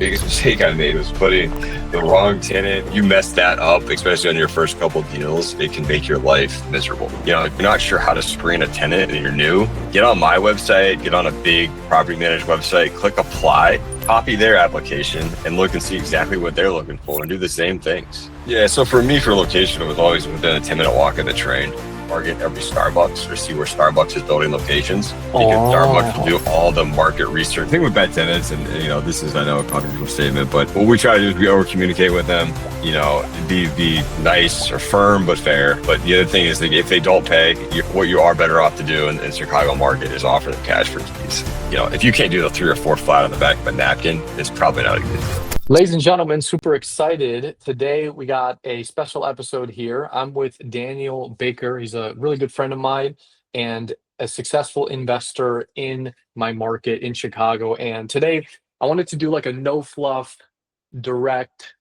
Biggest mistake I made was putting the wrong tenant. You mess that up, especially on your first couple deals, it can make your life miserable. You know, if you're not sure how to screen a tenant and you're new, get on my website, get on a big property manager website, click apply, copy their application and look and see exactly what they're looking for and do the same things. Yeah, so for me, for location, it was always within a 10-minute walk of the train. Target every Starbucks or see where Starbucks is building locations because Starbucks will do all the market research. The thing with bad tenants, and you know, this is, I know, a controversial statement, but what we try to do is we over communicate with them, you know, be nice or firm but fair. But the other thing is that if they don't pay, what you are better off to do in Chicago market is offer them cash for keys. You know, if you can't do the 3 or 4 flat on the back of a napkin, it's probably not a good deal. Ladies and gentlemen, super excited. Today we got a special episode here. I'm with Daniel Baker. He's a really good friend of mine and a successful investor in my market in Chicago. And today I wanted to do like a no fluff, direct,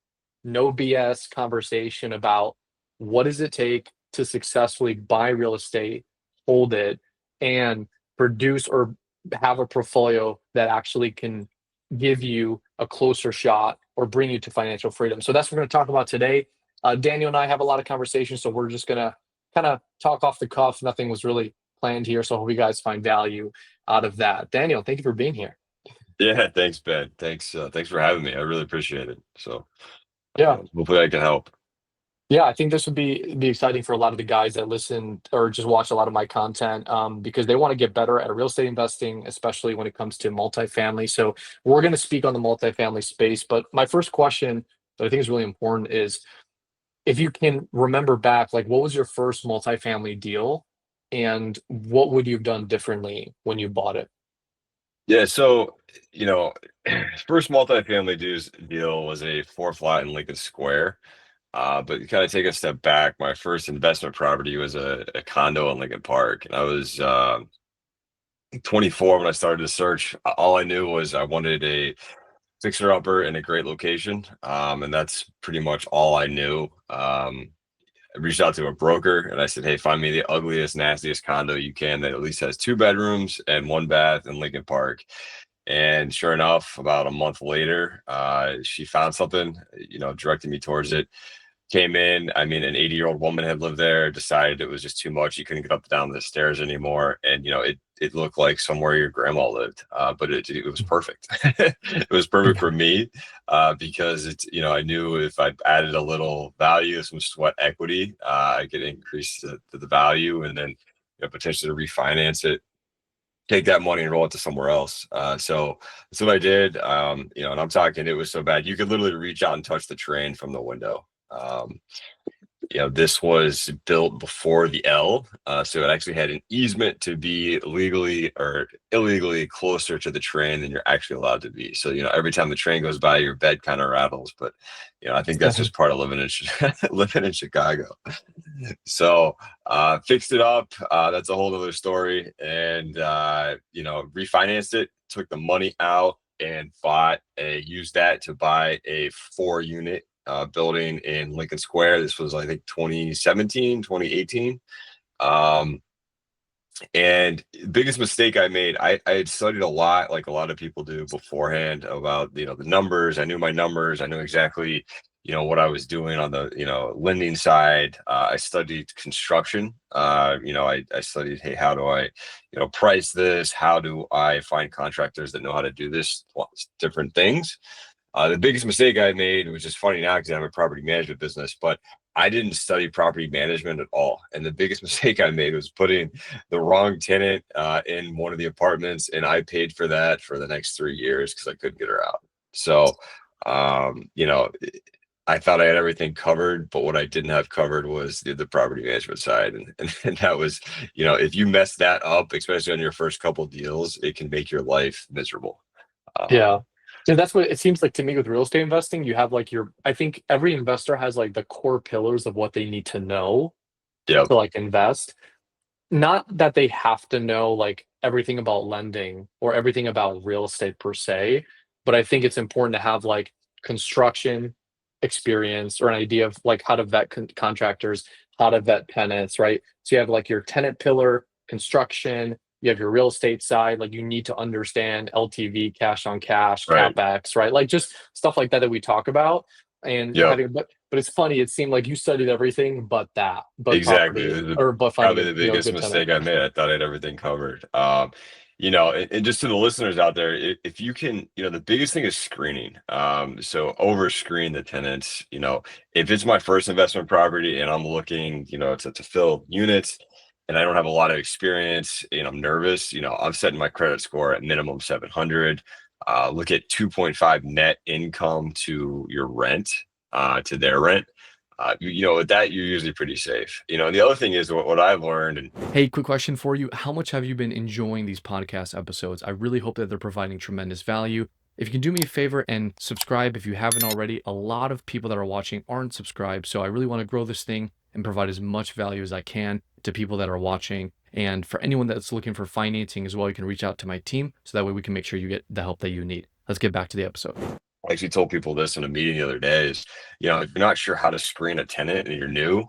no BS conversation about what does it take to successfully buy real estate, hold it, and produce or have a portfolio that actually can give you a closer shot or bring you to financial freedom. So that's what we're going to talk about today. Daniel and I have a lot of conversations, so we're just going to kind of talk off the cuff. Nothing was really planned here, so I hope you guys find value out of that. Daniel, thank you for being here. Yeah, thanks, Ben. Thanks for having me. I really appreciate it. So Yeah. hopefully I can help. Yeah, I think this would be exciting for a lot of the guys that listen or just watch a lot of my content, because they want to get better at real estate investing, especially when it comes to multifamily. So we're going to speak on the multifamily space. But my first question that I think is really important is if you can remember back, like what was your first multifamily deal, and what would you have done differently when you bought it? Yeah, so you know, first multifamily deal was a 4 flat in Lincoln Square. But kind of take a step back, my first investment property was a condo in Lincoln Park, and I was 24 when I started to search. All I knew was I wanted a fixer upper in a great location, and that's pretty much all I knew. I reached out to a broker and I said, "Hey, find me the ugliest, nastiest condo you can that at least has 2 bedrooms and 1 bath in Lincoln Park." And sure enough, about a month later, she found something, you know, directed me towards it. Came in, I mean, an 80-year-old woman had lived there, decided it was just too much. You couldn't get up and down the stairs anymore. And, you know, it looked like somewhere your grandma lived, but it was perfect. It was perfect for me because it's, you know, I knew if I added a little value, some sweat equity, I could increase the value and then, you know, potentially refinance it, take that money and roll it to somewhere else. So that's what I did. You know, and I'm talking, it was so bad. You could literally reach out and touch the train from the window. Um, you know, this was built before the L, so it actually had an easement to be legally or illegally closer to the train than you're actually allowed to be. So, you know, every time the train goes by, your bed kind of rattles. But, you know, I think that's just part of living in living in Chicago. So, fixed it up. That's a whole other story. And you know, refinanced it, took the money out, and used that to buy a 4 unit building in Lincoln Square. This was, I think, 2017, 2018. Um, and biggest mistake I made, I had studied a lot, like a lot of people do beforehand about, you know, the numbers. I knew my numbers. I knew exactly, you know, what I was doing on the, you know, lending side. I studied construction. You know, I studied, hey, how do I, you know, price this? How do I find contractors that know how to do this, different things? The biggest mistake I made, which is funny now because I have a property management business, but I didn't study property management at all. And the biggest mistake I made was putting the wrong tenant in one of the apartments, and I paid for that for the next 3 years because I couldn't get her out. So, you know, I thought I had everything covered, but what I didn't have covered was the property management side. And that was, you know, if you mess that up, especially on your first couple deals, it can make your life miserable. Yeah. Um, So that's what it seems like to me with real estate investing. You have like I think every investor has like the core pillars of what they need to know yeah. to like invest. Not that they have to know like everything about lending or everything about real estate per se, but I think it's important to have like construction experience or an idea of like how to vet contractors, how to vet tenants, right? So you have like your tenant pillar, construction, you have your real estate side, like you need to understand LTV, cash on cash, Right. CapEx, right? Like just stuff like that that we talk about. And Yep. but it's funny, it seemed like you studied everything but Exactly. property, It was or but finding probably a, the you know, biggest good tenant. mistake I made. I thought I had everything covered. And just to the listeners out there, if you can, the biggest thing is screening. So over screen the tenants. If it's my first investment property and I'm looking, to fill units and I don't have a lot of experience and I'm nervous, I'm setting my credit score at minimum 700. Look at 2.5 net income to your rent, to their rent. With that, you're usually pretty safe. And the other thing is what I've learned, and Hey, quick question for you. How much have you been enjoying these podcast episodes? I really hope that they're providing tremendous value. If you can do me a favor and subscribe if you haven't already, a lot of people that are watching aren't subscribed. So I really want to grow this thing and provide as much value as I can to people that are watching. And for anyone that's looking for financing as well, you can reach out to my team so that way we can make sure you get the help that you need. Let's get back to the episode. I actually told people this in a meeting the other day, is, if you're not sure how to screen a tenant and you're new,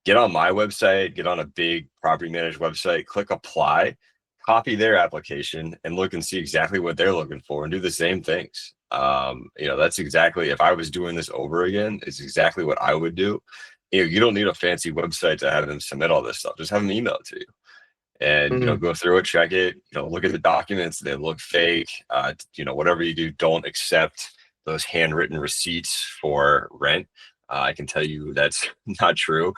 get on my website, get on a big property manager website, click apply, copy their application and look and see exactly what they're looking for and do the same things. That's exactly, if I was doing this over again, it's exactly what I would do. You don't need a fancy website to have them submit all this stuff. Just have them email it to you. And Mm, go through it, check it, look at the documents, they look fake. Whatever you do, don't accept those handwritten receipts for rent. I can tell you that's not true.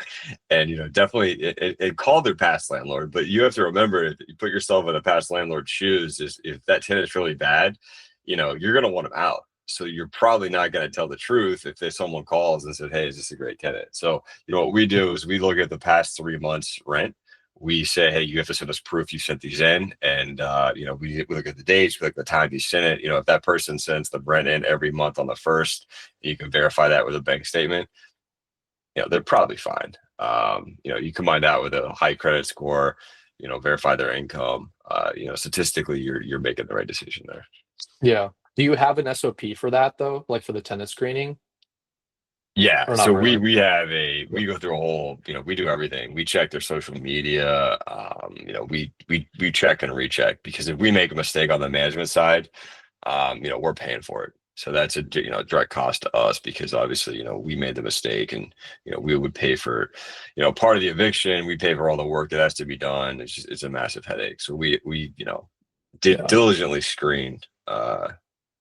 And definitely it called their past landlord, but you have to remember, if you put yourself in a past landlord's shoes, is if that tenant's really bad, you're going to want them out. So you're probably not going to tell the truth if there's someone calls and said, hey, is this a great tenant? So what we do is we look at the past 3 months rent. We say, hey, you have to send us proof you sent these in. And, we look at the dates, we look at the time you sent it. If that person sends the rent in every month on the first, you can verify that with a bank statement. They're probably fine. You combine that with a high credit score, verify their income. Statistically, you're making the right decision there. yeah. Do you have an SOP for that though? Like for the tenant screening Yeah, or so not we really? we have Yeah. we go through a whole, we do everything. We check their social media. We check and recheck, because if we make a mistake on the management side, we're paying for it. So that's a direct cost to us, because obviously, we made the mistake, and we would pay for, part of the eviction. We pay for all the work that has to be done. It's a massive headache. So we did Yeah. diligently screen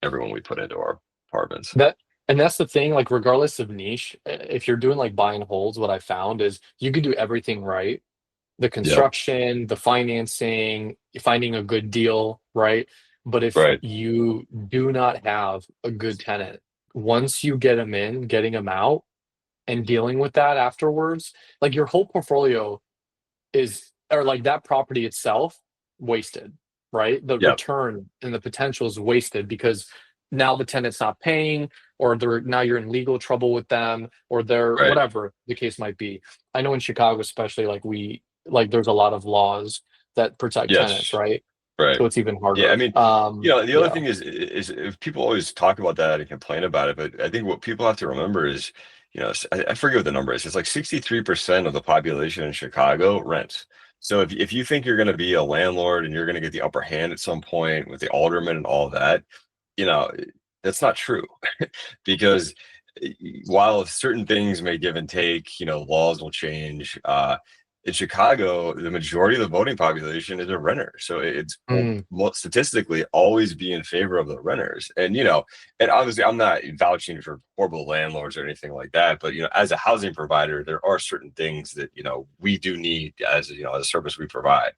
everyone we put into our apartments. That and that's the thing, like regardless of niche, if you're doing like buy and holds, what I found is you can do everything right. The Yep. construction, the financing, finding a good deal, right? But if Right. you do not have a good tenant, once you get them in, getting them out and dealing with that afterwards, like your whole portfolio is, or like that property itself, wasted, right? The Yep. return and the potential is wasted because now the tenant's not paying, or they're now you're in legal trouble with them, or they're Right. whatever the case might be. I know in Chicago, especially, like there's a lot of laws that protect tenants, Yes. right? Right. So it's even Yeah. I harder. mean, the other Yeah. thing is if people always talk about that and complain about it, but I think what people have to remember is, I forget what the number is. It's like 63% of the population in Chicago rents. So if you think you're going to be a landlord and you're going to get the upper hand at some point with the alderman and all that, you know, that's not true. Because while certain things may give and take, laws will change. In Chicago, the majority of the voting population is a renter, so it's Mm, statistically always be in favor of the renters. And obviously, I'm not vouching for horrible landlords or anything like that. But as a housing provider, there are certain things that we do need as as a service we provide.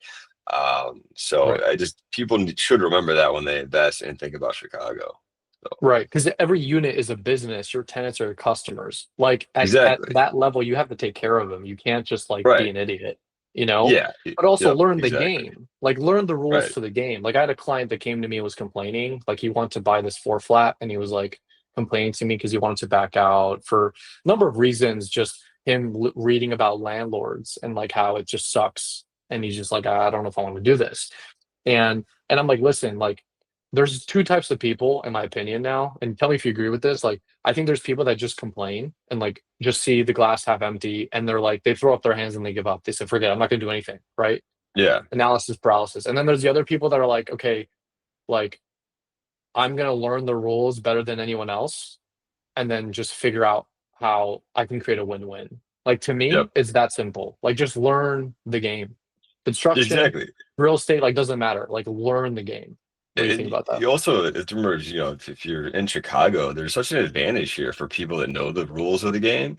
So right. I just people should remember that when they invest and think about Chicago. So Right, because every unit is a business. Your tenants are your customers. Like at exactly. that level, you have to take care of them. You can't just like be Right. an idiot, you know? Yeah. But also Yep. learn the Exactly. game. Like learn the rules Right. to the game. Like I had a client that came to me and was complaining. Like he wanted to buy this four flat and he was like complaining to me because he wanted to back out for a number of reasons. Just him reading about landlords and like how it just sucks. And he's just like, I don't know if I want to do this. And I'm like, listen, like there's two types of people, in my opinion now, and tell me if you agree with this. Like, I think there's people that just complain and like just see the glass half empty, and they're like, they throw up their hands and they give up. They said, forget it, I'm not gonna do anything, right? Yeah. analysis paralysis. And then there's the other people that are like, okay, like I'm gonna learn the rules better than anyone else, and then just figure out how I can create a win-win. Like to Yep. me, it's that simple. Like just learn the game. Construction, Exactly. real estate, like doesn't matter. Like learn the game. What do you think And about that? you also, it's remember, if you're in Chicago, there's such an advantage here for people that know the rules of the game.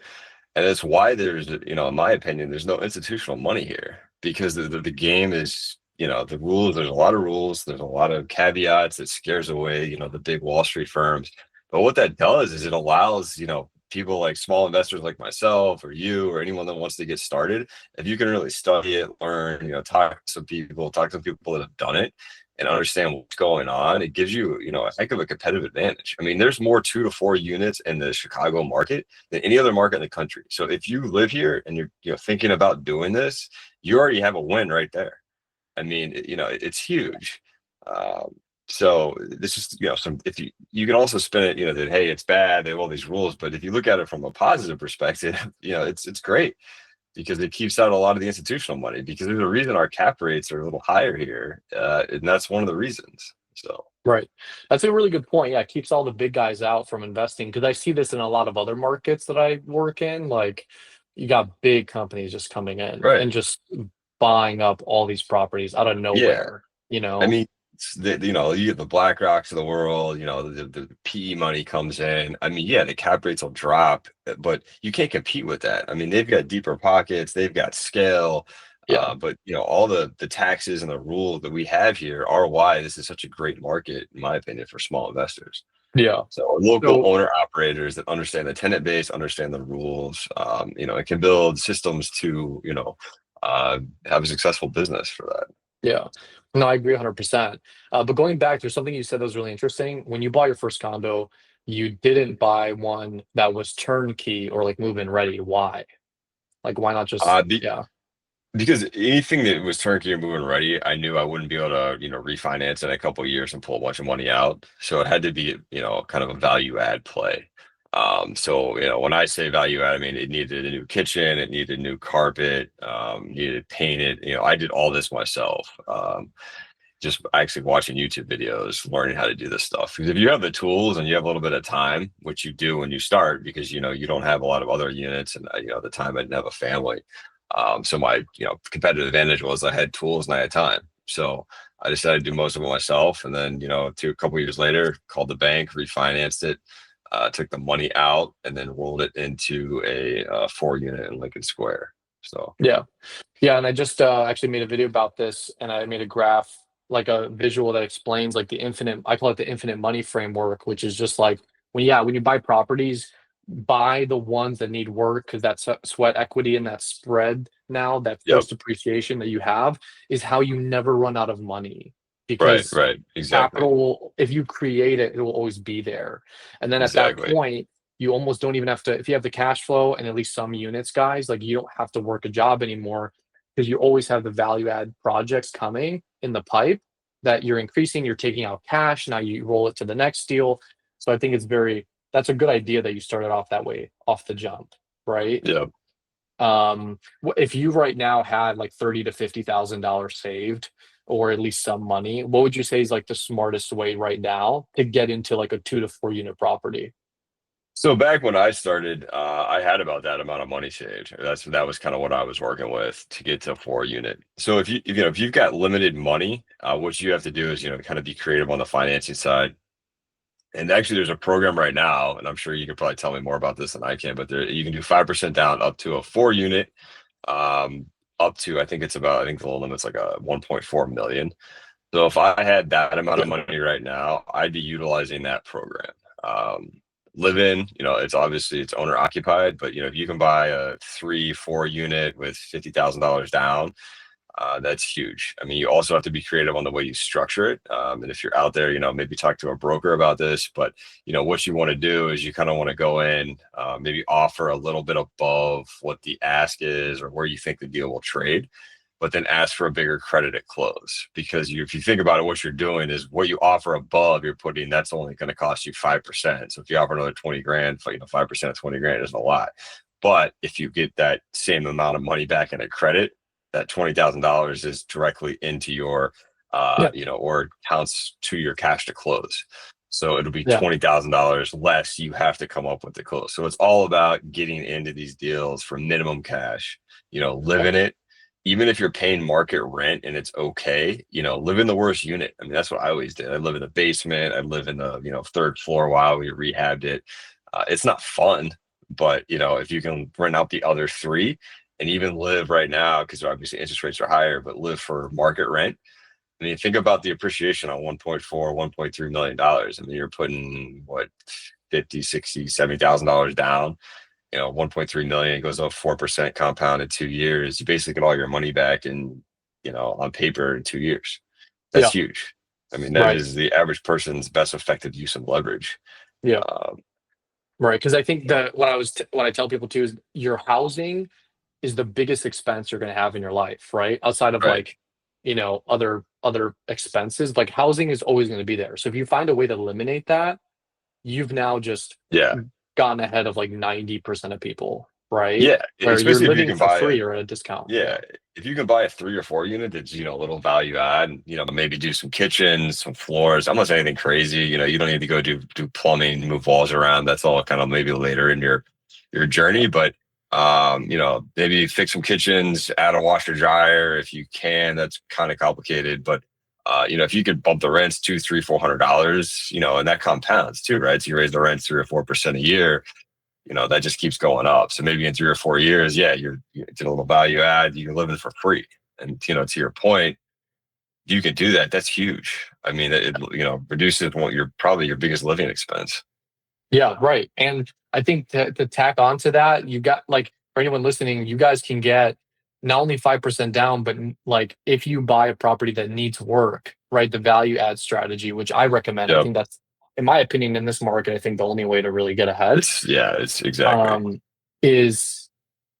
And that's why there's, in my opinion, there's no institutional money here because the game is, the rules, there's a lot of rules, there's a lot of caveats that scares away, the big Wall Street firms. But what that does is it allows, people like small investors like myself or you or anyone that wants to get started, if you can really study it, learn, talk to some people that have done it and understand what's going on, it gives you, a heck of a competitive advantage. I mean, there's more 2 to 4 units in the Chicago market than any other market in the country. So if you live here and you're thinking about doing this, you already have a win right there. I mean, it's huge. So this is some if you can also spin it, that hey, it's bad, they have all these rules, but if you look at it from a positive perspective, it's great because it keeps out a lot of the institutional money because there's a reason our cap rates are a little higher here, and that's one of the reasons. So Right. That's a really good point. Yeah, it keeps all the big guys out from investing because I see this in a lot of other markets that I work in. Like you got big companies just coming in right, and just buying up all these properties out of yeah. nowhere, you I know? mean, you get the BlackRocks of the world, the PE money comes in. I mean, yeah, the cap rates will drop, but you can't compete with that. I mean, they've got deeper pockets, they've got scale, Yeah. but all the taxes and the rules that we have here are why this is such a great market, in my opinion, for small investors. Yeah. So local So owner operators that understand the tenant base, understand the rules, and can build systems to, have a successful business for that. yeah. No, I agree 100%. But going back, there's something you said that was really interesting. When you bought your first condo, you didn't buy one that was turnkey or like move-in ready. Why? Like, why not just, Uh, yeah, Because anything that was turnkey or moving ready, I knew I wouldn't be able to, refinance in a couple of years and pull a bunch of money out. So it had to be, kind of a value add play. So when I say value add, I mean it needed a new kitchen, it needed new carpet, needed painted. I did all this myself. Just actually watching YouTube videos, learning how to do this stuff. Because if you have the tools and you have a little bit of time, which you do when you start, because you don't have a lot of other units, and at the time I didn't have a family. So my competitive advantage was I had tools and I had time. So I decided to do most of it myself, and then a couple years later, called the bank, refinanced it, took the money out, and then rolled it into a 4 unit in Lincoln Square. So yeah. Yeah, and I just actually made a video about this, and I made a graph, like a visual that explains like the infinite. I call it the infinite money framework, which is just like when you buy properties, buy the ones that need work because that sweat equity and that spread now, that yep, first appreciation that you have is how you never run out of money right, because right, exactly, capital will, if you create it, it will always be there. And then at that exactly. point, you almost don't even have to, if you have the cash flow and at least some units, guys, like you don't have to work a job anymore because you always have the value add projects coming in the pipe that you're increasing, you're taking out cash, now you roll it to the next deal. So I think that's a good idea that you started off that way off the jump, right? Yep. If you right now had like 30 to $50,000 saved or at least some money, what would you say is like the smartest way right now to get into like a 2 to 4 unit property? So back when I started, I had about that amount of money saved. That was kind of what I was working with to get to a 4 unit. So if you've got limited money, what you have to do is kind of be creative on the financing side. And actually, there's a program right now, and I'm sure you could probably tell me more about this than I can. But you can do 5% down up to a 4 unit, um, up to I think the limit's like a 1.4 million. So if I had that amount of Yeah. money right now, I'd be utilizing that program. Um, Live in, it's obviously it's owner occupied, but if you can buy a 3, 4 unit with $50,000 down, that's huge. I mean, you also have to be creative on the way you structure it. And if you're out there, maybe talk to a broker about this. But what you want to do is you kind of want to go in, maybe offer a little bit above what the ask is or where you think the deal will trade, but then ask for a bigger credit at close. Because if you think about it, what you're doing is what you offer above, you're putting that's only going to cost you 5%. So if you offer another 20 grand, 5% of 20 grand isn't a lot. But if you get that same amount of money back in a credit, that $20,000 is directly into your, Yeah. or counts to your cash to close. So it'll be Yeah. $20,000 less you have to come up with to close. So it's all about getting into these deals for minimum cash, live in it. Even if you're paying market rent and it's okay, live in the worst unit. I mean, that's what I always did. I live in the basement. I live in the, third floor while we rehabbed it. It's not fun, but if you can rent out the other three and even live right now, because obviously interest rates are higher, but live for market rent. I mean, think about the appreciation on 1.4, $1.3 million. I mean, you're putting what, 50, 60, $70,000 down. 1.3 million goes up 4% compound in 2 years. You basically get all your money back in, on paper in 2 years. That's Yeah. huge. I mean, that Right. is the average person's best effective use of leverage. Yeah. Um, Right. Because I think that what I tell people too is your housing is the biggest expense you're going to have in your life, right? Outside of right. like, other expenses, like housing is always going to be there. So if you find a way to eliminate that, you've now just Yeah. gotten ahead of like 90% of people, right? Yeah. Where you're Especially if you living can for buy free or at a discount. yeah, if you can buy a 3 or 4 unit that's, a little value add, maybe do some kitchens, some floors. I'm not saying anything crazy. You don't need to go do plumbing, move walls around. That's all kind of maybe later in your journey. But maybe fix some kitchens, add a washer dryer if you can. That's kind of complicated. But if you could bump the rents $200, $300, $400, and that compounds too, right? So you raise the rents 3 or 4% a year, that just keeps going up. So maybe in 3 or 4 years, yeah, you're it's a little value add. You can live it for free. And to your point, you can do that. That's huge. I mean, it reduces what probably your biggest living expense. Yeah, right. And I think to tack onto that, you got like for anyone listening, you guys can get not only 5% down, but like if you buy a property that needs work, right? The value add strategy, which I recommend. I Yep. think that's, in my opinion, in this market, I think the only way to really get ahead It's exactly. is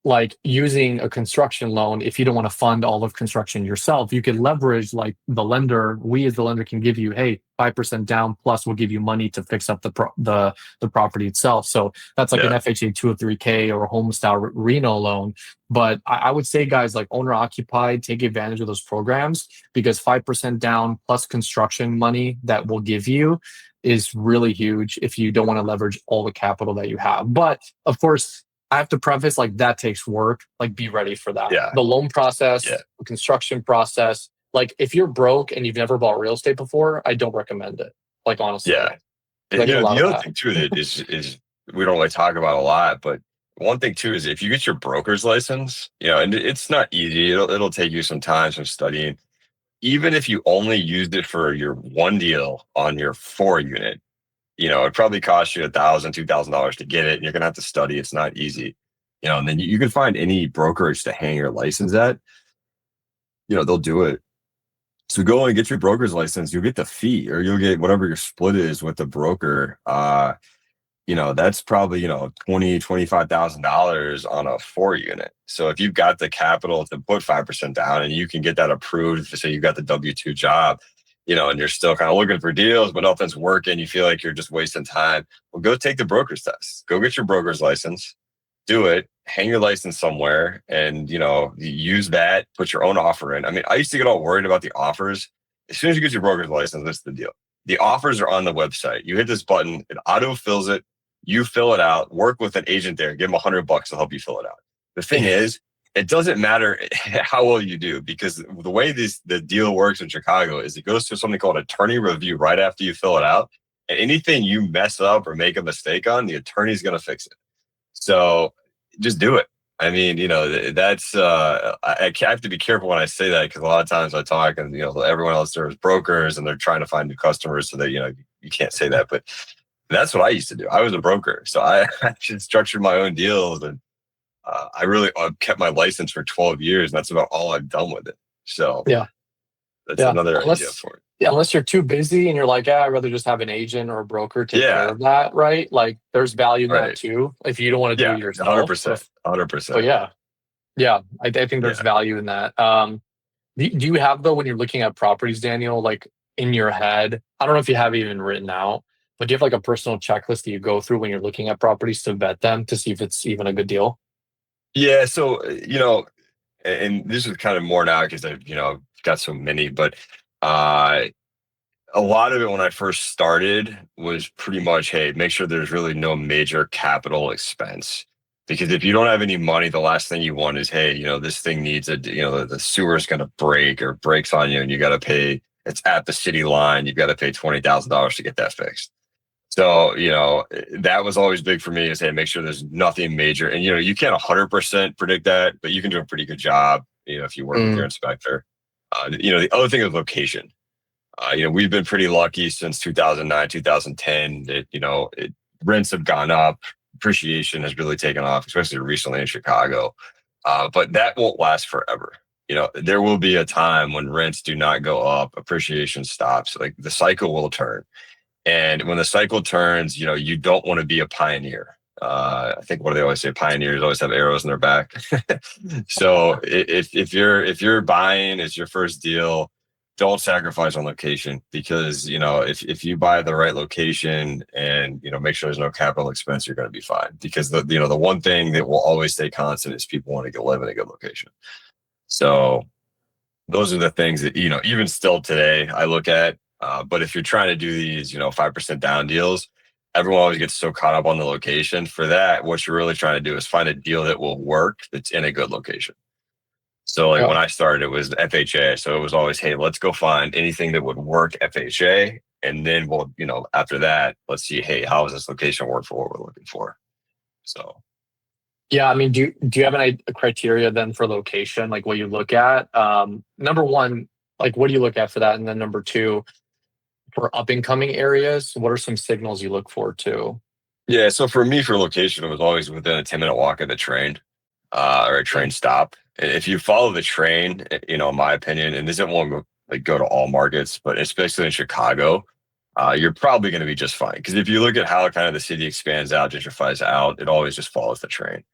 like using a construction loan. If you don't want to fund all of construction yourself, you can leverage like the lender. We as the lender can give you, hey, 5% down plus we'll give you money to fix up the property itself. So that's like an Yeah. FHA 203K or a home style Reno loan. But I would say, guys, like owner occupied, take advantage of those programs because 5% down plus construction money that will give you is really huge if you don't want to leverage all the capital that you have. But of course, I have to preface like that takes work. Like be ready for that. Yeah. The loan process, Yeah. the construction process. Like if you're broke and you've never bought real estate before, I don't recommend it. Like honestly. Yeah. I get a lot The of other that. thing too that is we don't really talk about a lot, but one thing too is if you get your broker's license, and it's not easy. It'll take you some time, some studying. Even if you only used it for your one deal on your 4 unit, it probably costs you $1,000, $2,000 to get it. And you're gonna have to study. It's not easy. And then you can find any brokerage to hang your license at. They'll do it. So go and get your broker's license. You'll get the fee, or you'll get whatever your split is with the broker. That's probably $25,000 on a 4 unit. So if you've got the capital to put 5% down, and you can get that approved, say you've got the W-2 job, and you're still kind of looking for deals, but nothing's working, you feel like you're just wasting time. Well, go take the broker's test. Go get your broker's license. Do it. Hang your license somewhere, and use that. Put your own offer in. I mean, I used to get all worried about the offers. As soon as you get your broker's license, that's the deal. The offers are on the website. You hit this button, it auto fills it. You fill it out. Work with an agent there. Give them $100 to help you fill it out. The thing is, it doesn't matter how well you do, because the way the deal works in Chicago is it goes to something called attorney review right after you fill it out. And anything you mess up or make a mistake on, the attorney's going to fix it. So just do it. I mean, that's I have to be careful when I say that, because a lot of times I talk and everyone else there is brokers and they're trying to find new customers, so that you can't say that. But that's what I used to do. I was a broker, so I actually structured my own deals, and I really kept my license for 12 years, and that's about all I've done with it. So Yeah. that's another idea for it. Yeah, unless you're too busy and you're like, yeah, I'd rather just have an agent or a broker take care of that, right? Like there's value in that too. If you don't want to do it yourself. 100%. 100%. But yeah, I think there's value in that. Do you have though, when you're looking at properties, Daniel, like in your head, I don't know if you have it even written out, but do you have like a personal checklist that you go through when you're looking at properties to vet them to see if it's even a good deal? Yeah. So, and this is kind of more now because I've, got so many, but a lot of it when I first started was pretty much, hey, make sure there's really no major capital expense. Because if you don't have any money, the last thing you want is, hey, this thing needs the sewer is going to break or breaks on you and you got to pay, it's at the city line. You've got to pay $20,000 to get that fixed. So, that was always big for me is, hey, make sure there's nothing major. And, you can't 100% predict that, but you can do a pretty good job, if you work with your inspector. The other thing is location. We've been pretty lucky since 2009, 2010 that, rents have gone up. Appreciation has really taken off, especially recently in Chicago. But that won't last forever. There will be a time when rents do not go up, appreciation stops, like the cycle will turn. And when the cycle turns, you don't want to be a pioneer. I think what do they always say? Pioneers always have arrows in their back. So if you're buying, it's your first deal, don't sacrifice on location because if you buy the right location and make sure there's no capital expense, you're going to be fine. Because the one thing that will always stay constant is people want to go live in a good location. So those are the things that even still today I look at. But if you're trying to do these 5% down deals, everyone always gets so caught up on the location. For that, what you're really trying to do is find a deal that will work that's in a good location. So like when I started, it was FHA. So it was always, hey, let's go find anything that would work FHA. And then we'll, after that, let's see, hey, how does this location work for what we're looking for? So. Yeah. I mean, do you have a criteria then for location, like what you look at? Number one, like what do you look at for that? And then number two, for up and coming areas, what are some signals you look for too? Yeah. So for me, for location, it was always within a 10-minute walk of the train or a train stop. If you follow the train, in my opinion, and this won't go to all markets, but especially in Chicago, you're probably going to be just fine. Because if you look at how kind of the city expands out, gentrifies out, it always just follows the train.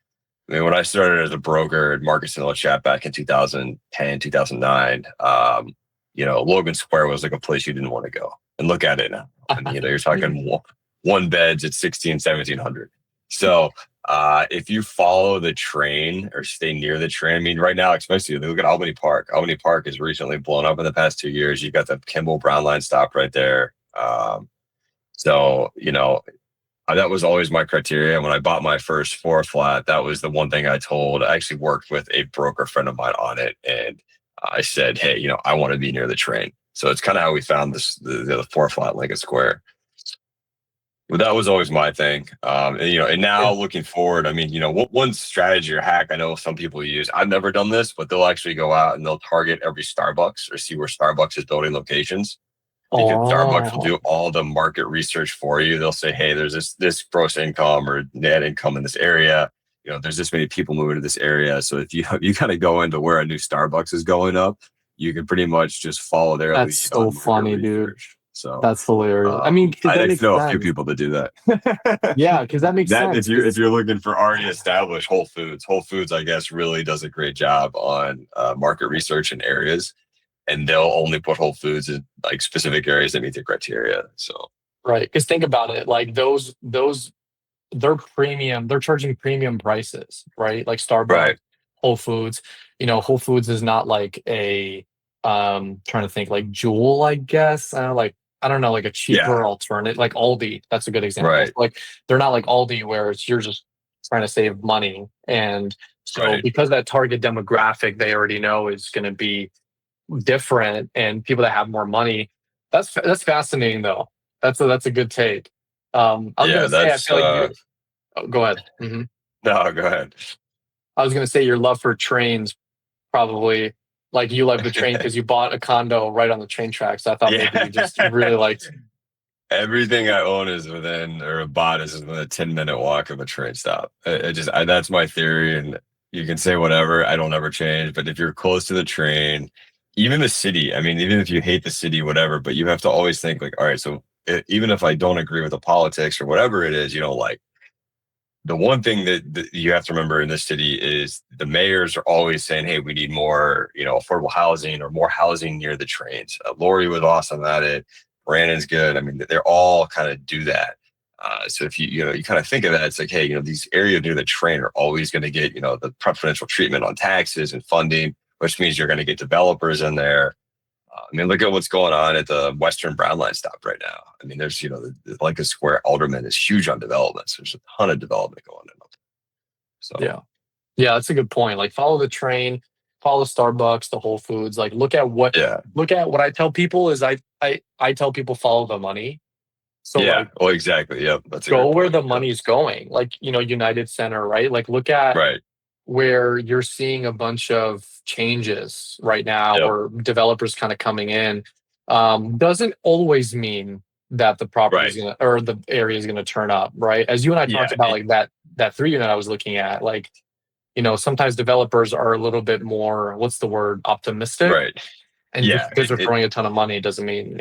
I mean, when I started as a broker at Marcus and Chat back in 2010, 2009, Logan Square was like a place you didn't want to go. And look at it now. And, you're talking one beds at 1,700. So if you follow the train or stay near the train, I mean, right now, especially look at Albany Park. Albany Park has recently blown up in the past 2 years. You've got the Kimball Brown line stop right there. That was always my criteria. When I bought my first floor flat, that was the one thing I told. I actually worked with a broker friend of mine on it. And I said, hey, I want to be near the train. So it's kind of how we found the floor flat Lincoln Square. But that was always my thing. And now looking forward, I mean, one strategy or hack I know some people use, I've never done this, but they'll actually go out and they'll target every Starbucks or see where Starbucks is building locations. Because Starbucks will do all the market research for you. They'll say, hey, there's this gross income or net income in this area. There's this many people moving to this area. So if you kind of go into where a new Starbucks is going up, you can pretty much just follow their lead. That's so funny, dude. So that's hilarious. I mean, I know a few people that do that. Yeah, because that makes sense. If you're looking for already established Whole Foods, I guess, really does a great job on market research in areas. And they'll only put Whole Foods in like specific areas that meet the criteria. So right, because think about it, like those they're premium. They're charging premium prices, right? Like Starbucks, right. Whole Foods. Whole Foods is not like a trying to think like Jewel, I guess. I don't know, like a cheaper alternative, like Aldi. That's a good example. Right. Like they're not like Aldi where you're just trying to save money, and so because that target demographic they already know is going to be different and people that have more money. That's fascinating though. That's a good take. I was gonna say I feel like go ahead. Mm-hmm. No, go ahead. I was gonna say your love for trains probably like you love the train because you bought a condo right on the train tracks. I thought maybe you just really liked everything I own is within or bought is within a 10-minute walk of a train stop. That's my theory, and you can say whatever. I don't ever change. But if you're close to the train, even the city, I mean, even if you hate the city, whatever, but you have to always think like, all right, so even if I don't agree with the politics or whatever it is, like the one thing that you have to remember in this city is the mayors are always saying, hey, we need more, affordable housing or more housing near the trains. Lori was awesome at it. Brandon's good. I mean, they're all kind of do that. So if you kind of think of that, it's like, hey, these areas near the train are always going to get, the preferential treatment on taxes and funding, which means you're going to get developers in there. I mean, look at what's going on at the Western Brown Line stop right now. I mean, there's, the Lincoln Square Alderman is huge on developments. There's a ton of development going on. So Yeah. Yeah, that's a good point. Like follow the train, follow Starbucks, the Whole Foods. Like yeah, look at what I tell people is I tell people follow the money. So yeah, like well, exactly. Yep, that's a go great where point. the Yep. money's going. Like, United Center, right? Like look at Right. where you're seeing a bunch of changes right now Yep. or developers kind of coming in. Doesn't always mean that the property is Right. gonna or the area is gonna turn up, right? As you and I Yeah. talked about, like that 3 unit I was looking at, like sometimes developers are a little bit more, what's the word, optimistic. Right. And just Yeah. because they're throwing a ton of money doesn't mean,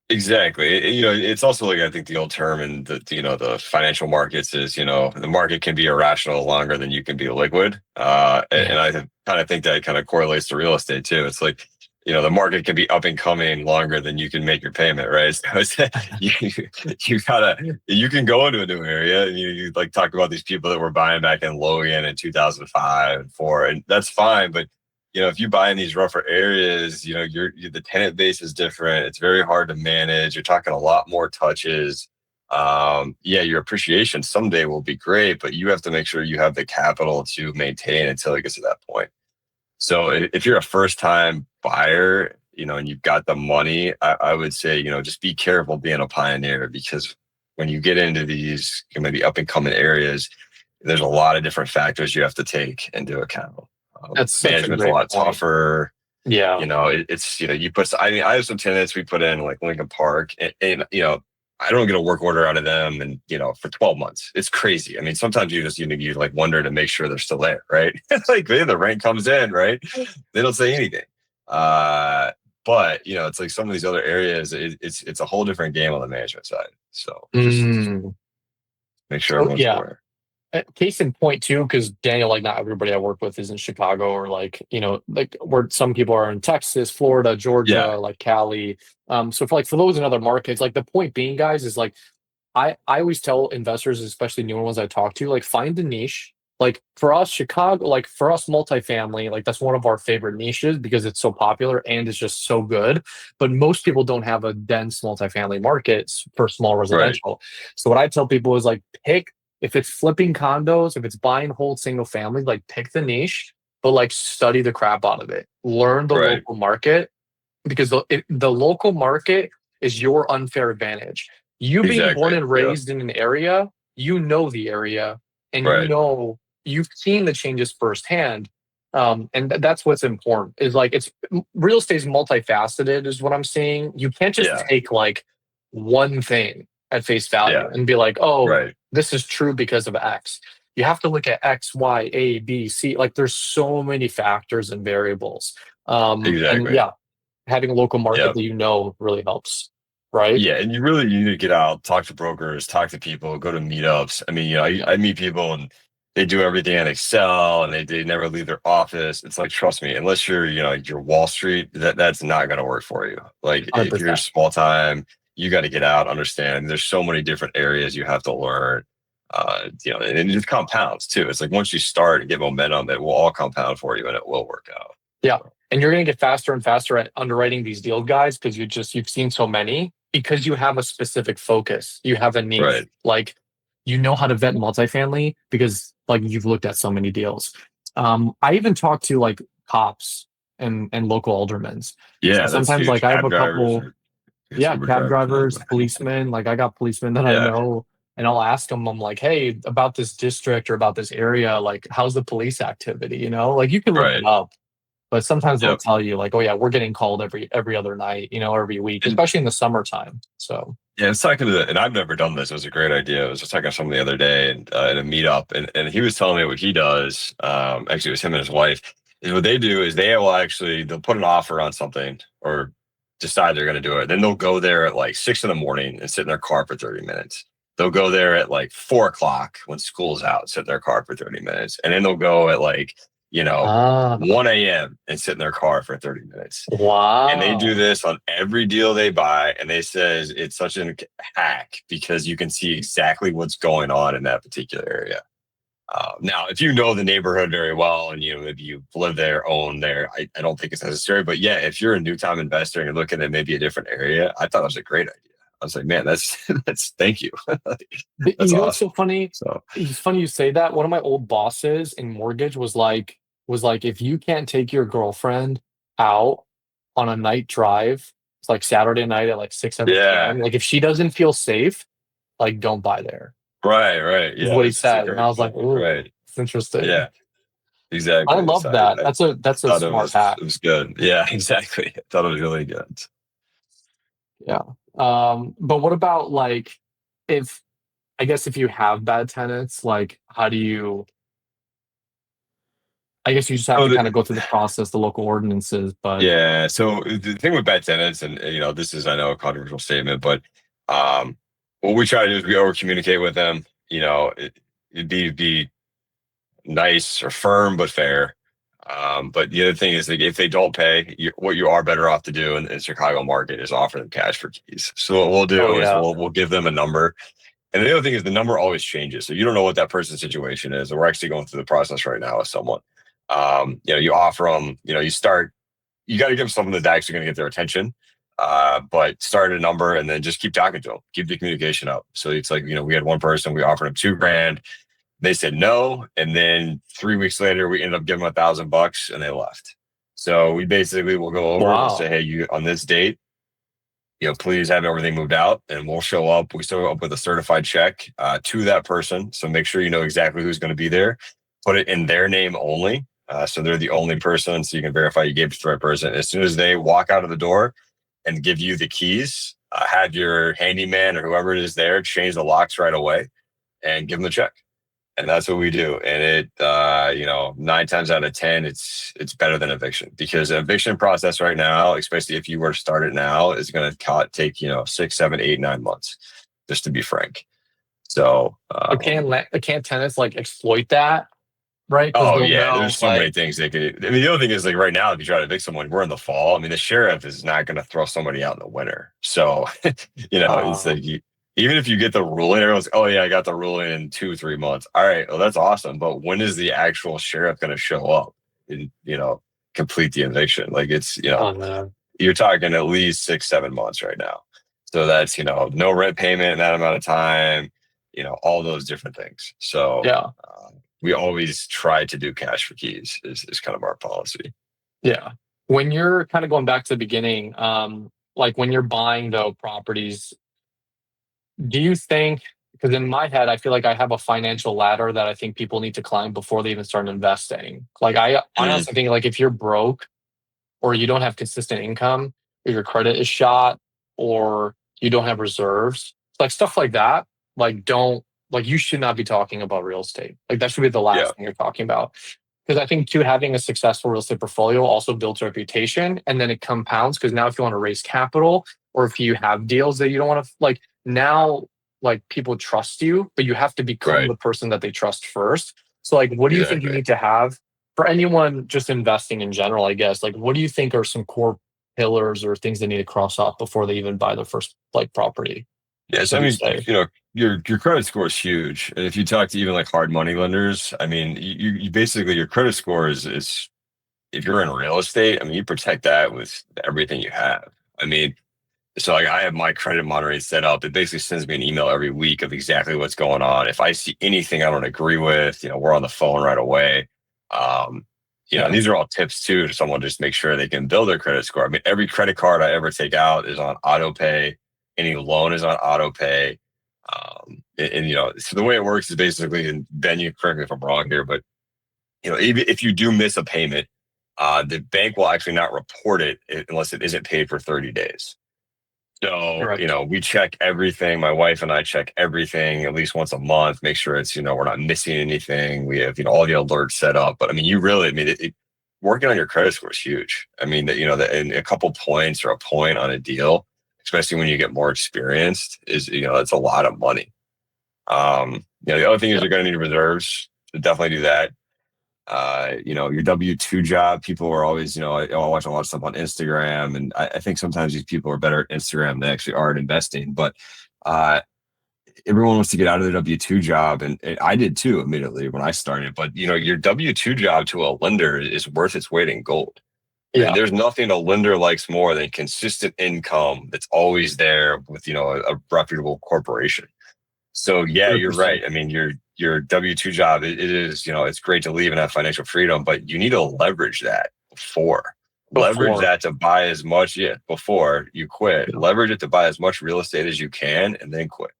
Exactly. It's also like I think the old term in the financial markets is the market can be irrational longer than you can be liquid. And I kind of think that kind of correlates to real estate too. It's like the market can be up and coming longer than you can make your payment, right? So you can go into a new area and you like talk about these people that were buying back in Logan in 2005 and 4, and that's fine, but if you buy in these rougher areas, the tenant base is different. It's very hard to manage. You're talking a lot more touches. Yeah, your appreciation someday will be great, but you have to make sure you have the capital to maintain until it gets to that point. So if you're a first time buyer, and you've got the money, I would say, just be careful being a pioneer, because when you get into these maybe up and coming areas, there's a lot of different factors you have to take into account. that's such a Management's a great lot point. tougher. Yeah. It's you put. I mean, I have some tenants we put in like Lincoln Park, and I don't get a work order out of them, and for 12 months, it's crazy. I mean, sometimes you just you like wonder to make sure they're still there, right? Like the rent comes in, right? They don't say anything. But it's like some of these other areas, it's a whole different game on the management side. So just make sure Oh, everyone's yeah. aware. Case in point too, because Daniel, like not everybody I work with is in Chicago, or like like where some people are in Texas, Florida, Georgia, Yeah. like Cali. So for those in other markets, like the point being, guys, is like I always tell investors, especially newer ones I talk to, like find a niche. Like for us, Chicago, like for us, multifamily, like that's one of our favorite niches because it's so popular and it's just so good. But most people don't have a dense multifamily market for small Right. residential. So what I tell people is like pick, if it's flipping condos, if it's buying whole single family, like pick the niche, but like study the crap out of it. Learn the Right. local market, because the local market is your unfair advantage. You being born Exactly. and Yeah. raised in an area, you know the area, and Right. you've seen the changes firsthand. And that's what's important. Is like it's real estate is multifaceted, is what I'm seeing. You can't just Yeah. take like one thing at face value Yeah. and be like, oh, Right. this is true because of X. You have to look at X, Y, A, B, C. Like there's so many factors and variables. And Exactly. yeah, having a local market Yeah. that really helps, right? Yeah, and you need to get out, talk to brokers, talk to people, go to meetups. I mean, I meet people and they do everything on Excel and they never leave their office. It's like, trust me, unless you're Wall Street, that's not going to work for you. Like if you're 100%. small time, you got to get out, understand. There's so many different areas you have to learn. And it just compounds too. It's like once you start and get momentum, it will all compound for you and it will work out. Yeah. And you're going to get faster and faster at underwriting these deals, guys, because you've seen so many, because you have a specific focus. You have a niche. Right. Like, how to vet multifamily because like you've looked at so many deals. I even talk to like cops and local aldermen. Yeah, that's Sometimes like huge. I have Cab a drivers couple, or yeah, Uber cab drivers. drivers, policemen. Like I got policemen that I Yeah. know, and I'll ask them, I'm like, hey, about this district or about this area, like how's the police activity? Like you can look it Right. up. But sometimes they'll Yep. tell you like, oh yeah, we're getting called every other night, every week, And especially in the summertime. So yeah, it's talking to and I've never done this. It was a great idea. I was just talking to someone the other day and in a meetup, and he was telling me what he does. Actually, it was him and his wife. Is what they do is they'll put an offer on something or decide they're going to do it. Then they'll go there at like 6 a.m. and sit in their car for 30 minutes. They'll go there at like 4 o'clock when school's out, sit in their car for 30 minutes, and then they'll go at like Ah, 1 a.m. and sit in their car for 30 minutes. And they do wow. this on every deal they buy. And they says it's such a hack because you can see exactly what's going on in that particular area. Now, if you know the neighborhood very well and maybe you live there, own there, I don't think it's necessary. But yeah, if you're a new time investor and you're looking at maybe a different area, I thought it was a great idea. I was like, man, that's thank you. That's You know what's so awesome. funny? So It's funny you say that. One of my old bosses in mortgage was like, if you can't take your girlfriend out on a night drive, it's like Saturday night at like 6, 7 yeah, p.m. Like if she doesn't feel safe, like don't buy there. right. Is Yeah, what he it's a said. And I great was like, point. ooh, Right. it's interesting. Yeah, I exactly. love So that. I That's a thought it smart was hack. it was good. Yeah, exactly. I thought it was really good. Yeah. But what about like if I guess if you have bad tenants, like how do you I guess you just have So to kind of go through the process, the local ordinances, but yeah. So the thing with bad tenants, and this is I know a controversial statement, but um, what we try to do is we over communicate with them. It'd be nice or firm but fair. But the other thing is that if they don't pay, what you are better off to do in the Chicago market is offer them cash for keys. So what we'll oh do is yeah. we'll give them a number. And the other thing is the number always changes. So you don't know what that person's situation is. And we're actually going through the process right now with someone. You offer them, you got to give them something that's actually going to get their attention. But start a number and then just keep talking to them, keep the communication up. So it's like, we had one person, we offered him $2,000. They said no. And then 3 weeks later, we ended up giving them $1,000 and they left. So we basically will go over, we'll say, Wow. hey, you on this date, please have everything moved out and we'll show up. We show up with a certified check to that person. So make sure you know exactly who's going to be there. Put it in their name only. So they're the only person. So you can verify you gave it to the right person. As soon as they walk out of the door and give you the keys, have your handyman or whoever it is there change the locks right away and give them the check. And that's what we do. And 9 times out of 10, it's better than eviction because the eviction process right now, especially if you were to start it now, is going to take 6, 7, 8, 9 months. Just to be frank. So, Can't tenants like exploit that, right? Because oh they'll yeah, know there's so many like, things they could. I mean, the other thing is like right now, if you try to evict someone, we're in the fall. I mean, the sheriff is not going to throw somebody out in the winter. So, it's uh like even if you get the ruling, everyone's, oh yeah, I got the ruling in 2, 3 months. All right, well that's awesome. But when is the actual sheriff going to show up and complete the eviction? Like it's oh no. you're talking at least 6, 7 months right now. So that's no rent payment in that amount of time. All those different things. So. Yeah. We always try to do cash for keys is kind of our policy. Yeah. When you're kind of going back to the beginning, like when you're buying though properties, do you think, because in my head, I feel like I have a financial ladder that I think people need to climb before they even start investing. Like I Mm, also think like if you're broke or you don't have consistent income, or your credit is shot, or you don't have reserves, like stuff like that, like don't like you should not be talking about real estate. Like that should be the yeah, last thing you're talking about. Because I think too, having a successful real estate portfolio also builds a reputation and then it compounds. Because now if you want to raise capital or if you have deals that you don't want to like now, like people trust you, but you have to become right, the person that they trust first. So like, what do you think you exactly. need to have for anyone just investing in general, I guess, like what do you think are some core pillars or things they need to cross off before they even buy their first like property? Yes, I Would you mean, say? your credit score is huge, and if you talk to even like hard money lenders, I mean, you basically your credit score is if you're in real estate, I mean, you protect that with everything you have. I mean, so like I have my credit monitoring set up. It basically sends me an email every week of exactly what's going on. If I see anything I don't agree with, we're on the phone right away. And Yeah. these are all tips too to someone just make sure they can build their credit score. I mean, every credit card I ever take out is on auto pay. Any loan is on auto pay. So the way it works is basically, and Ben, you correct me if I'm wrong here, but even if you do miss a payment, the bank will actually not report it unless it isn't paid for 30 days. So, Correct. we check everything. My wife and I check everything at least once a month, make sure it's, we're not missing anything. We have, all the alerts set up. But I mean, working on your credit score is huge. I mean, and a couple points or a point on a deal, especially when you get more experienced, is, that's a lot of money. The other thing is Yeah. you're going to need reserves. So definitely do that. Your W-2 job, people are always, I watch a lot of stuff on Instagram, and I think sometimes these people are better at Instagram than they actually are at investing. But uh, everyone wants to get out of their W-2 job, and I did too immediately when I started. But your W-2 job to a lender is worth its weight in gold. And Yeah, there's nothing a lender likes more than consistent income that's always there with, a reputable corporation. So yeah, you're 100%. right. I mean, your W-2 job, it is, it's great to leave and have financial freedom, but you need to leverage that before. Leverage Before. that to buy as much, yeah, before you quit. Yeah. Leverage it to buy as much real estate as you can and then quit.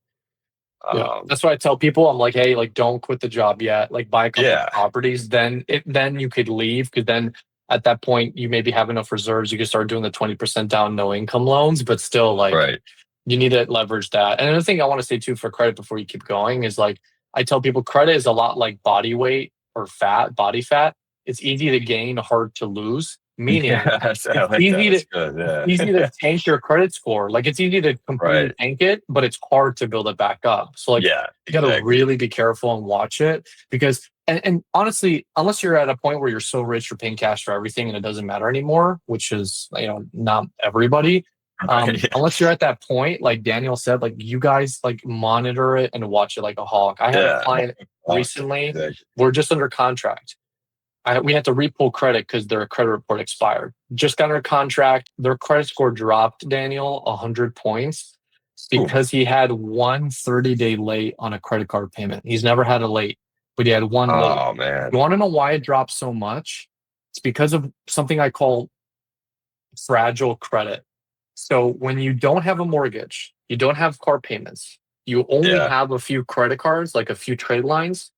Yeah. Um, That's why I tell people, I'm like, hey, like, don't quit the job yet. Like, buy a couple yeah, properties, then you could leave. Because then at that point, you maybe have enough reserves. You can start doing the 20% down, no income loans, but still, like, right. you need to leverage that. And another thing I want to say too for credit before you keep going is like, I tell people credit is a lot like body weight or body fat. It's easy to gain, hard to lose, meaning Yeah, I it's like that. easy to That's good. it's easy Yeah. to tank your credit score. Like it's easy to completely Right. tank it, but it's hard to build it back up. So like Yeah, you got to exactly. really be careful and watch it because and honestly, unless you're at a point where you're so rich you're paying cash for everything and it doesn't matter anymore, which is not everybody. Right. Unless you're at that point, like Daniel said, like you guys like monitor it and watch it like a hawk. I had a Yeah. client Oh, recently. exactly. We're just under contract. We had to repull credit because their credit report expired. Just got under contract. Their credit score dropped, Daniel, 100 points Ooh. because he had one 30-day late on a credit card payment. He's never had a late, but he had one late. Oh man. You want to know why it dropped so much? It's because of something I call fragile credit. So when you don't have a mortgage, you don't have car payments, you only Yeah. have a few credit cards, like a few trade lines,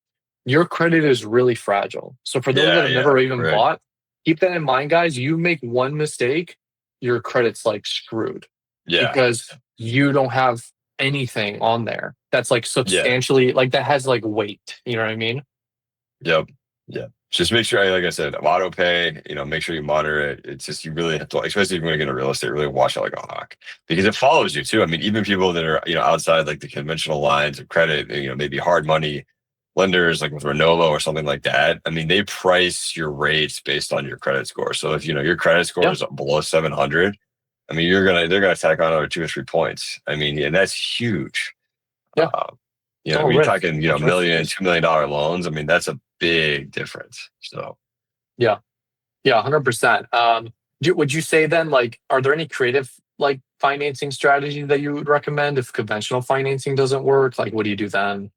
your credit is really fragile. So for those that Yeah. have Yeah. never even Right. bought, keep that in mind, guys. You make one mistake, your credit's like screwed Yeah. because you don't have anything on there that's like Yeah. substantially like that has like weight. You know what I mean? Yep. Yeah. Just make sure, like I said, auto pay, make sure you monitor it. It's just, you really have to, especially if you're going to get into real estate, really watch it like a hawk because it follows you too. I mean, even people that are, outside like the conventional lines of credit, maybe hard money lenders like with Renovo or something like that. I mean, they price your rates based on your credit score. So if, your credit score Yeah. is below 700, I mean, they're going to tack on over 2 or 3 points. I mean, and that's huge. Yeah. When you're Risk. talking, That's risk. million, $2 million loans, I mean, that's a big difference. So, Yeah. Yeah, 100%. Would you say then, like, are there any creative like financing strategies that you would recommend if conventional financing doesn't work? Like, what do you do then?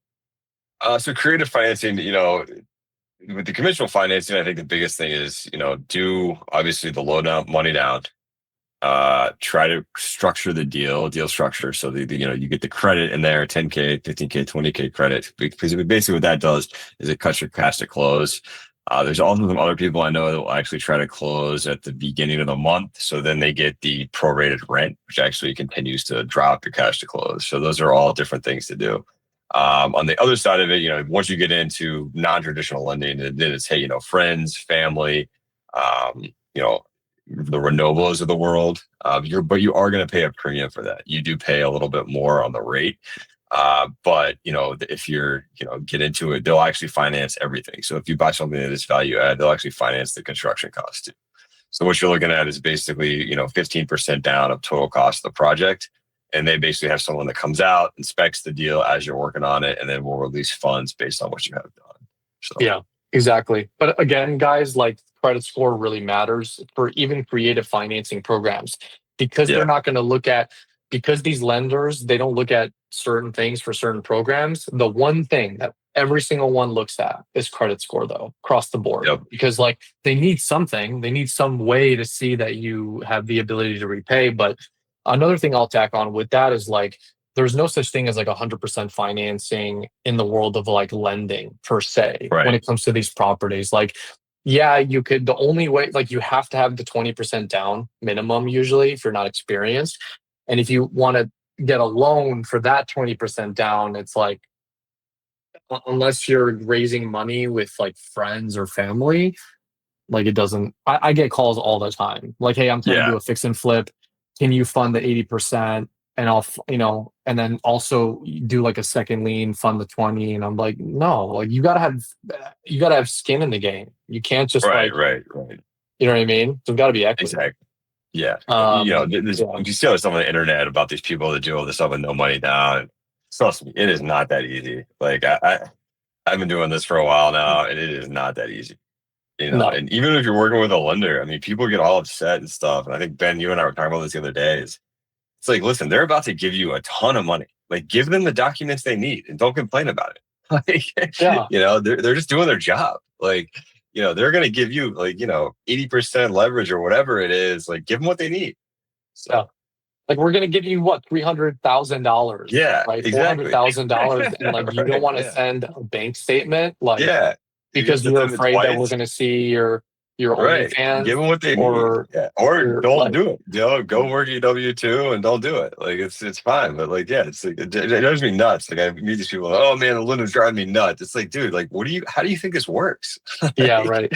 so creative financing, with the conventional financing, I think the biggest thing is, do obviously the low down money down, try to structure the deal structure. So you get the credit in there, 10K, 15K, 20K credit, because basically what that does is it cuts your cash to close. There's also some other people I know that will actually try to close at the beginning of the month. So then they get the prorated rent, which actually continues to drop your cash to close. So those are all different things to do. On the other side of it, once you get into non-traditional lending, then it's, hey, friends, family, um, you know, the Renovos of the world. But you are going to pay a premium for that. You do pay a little bit more on the rate. But if you're, get into it, they'll actually finance everything. So if you buy something that is value add, they'll actually finance the construction cost too. So what you're looking at is basically, 15% down of total cost of the project. And they basically have someone that comes out, inspects the deal as you're working on it, and then will release funds based on what you have done. So Yeah, exactly. But again, guys, like credit score really matters for even creative financing programs because they're yeah, not going to look at, because these lenders, they don't look at certain things for certain programs. The one thing that every single one looks at is credit score, though, across the board, yep, because like they need something, they need some way to see that you have the ability to repay. But another thing I'll tack on with that is like, there's no such thing as like 100% financing in the world of like lending per se when right, it comes to these properties. Like, yeah, you could, the only way, like, you have to have the 20% down minimum usually if you're not experienced. And if you want to get a loan for that 20% down, it's like, unless you're raising money with like friends or family, like it doesn't, I get calls all the time. Like, hey, I'm trying to yeah, do a fix and flip. Can you fund the 80%? and and then also do like a second lien, fund the 20. And I'm like, no, like you gotta have skin in the game. You can't just Right, like, right, right. you know what I mean? There's gotta be equity. Exactly. Yeah. Yeah. You see all this stuff on the internet about these people that do all this stuff with no money down. Trust me, it is not that easy. Like I've been doing this for a while now, and it is not that easy. No. And even if you're working with a lender, I mean, people get all upset and stuff. And I think Ben, you and I were talking about this the other day. It's like, listen, they're about to give you a ton of money. Like, give them the documents they need and don't complain about it. Like, Yeah. they're just doing their job. Like, they're going to give you like, 80% leverage or whatever it is. Like, give them what they need. So, Yeah. Like we're gonna give you what, $300,000, yeah, right? exactly. $400,000, and like you don't Right. want to Yeah. send a bank statement, like Yeah. You because just you're send it afraid that we're twice. gonna see your Right. OnlyFans, Give them what they need. or Yeah. Or your don't like, do it. Go work your W-2 and don't do it. Like it's fine. But like, yeah, it's like, it drives me nuts. Like I meet these people, like, oh man, the Linda's driving me nuts. It's like, dude, like how do you think this works? yeah, Like, right.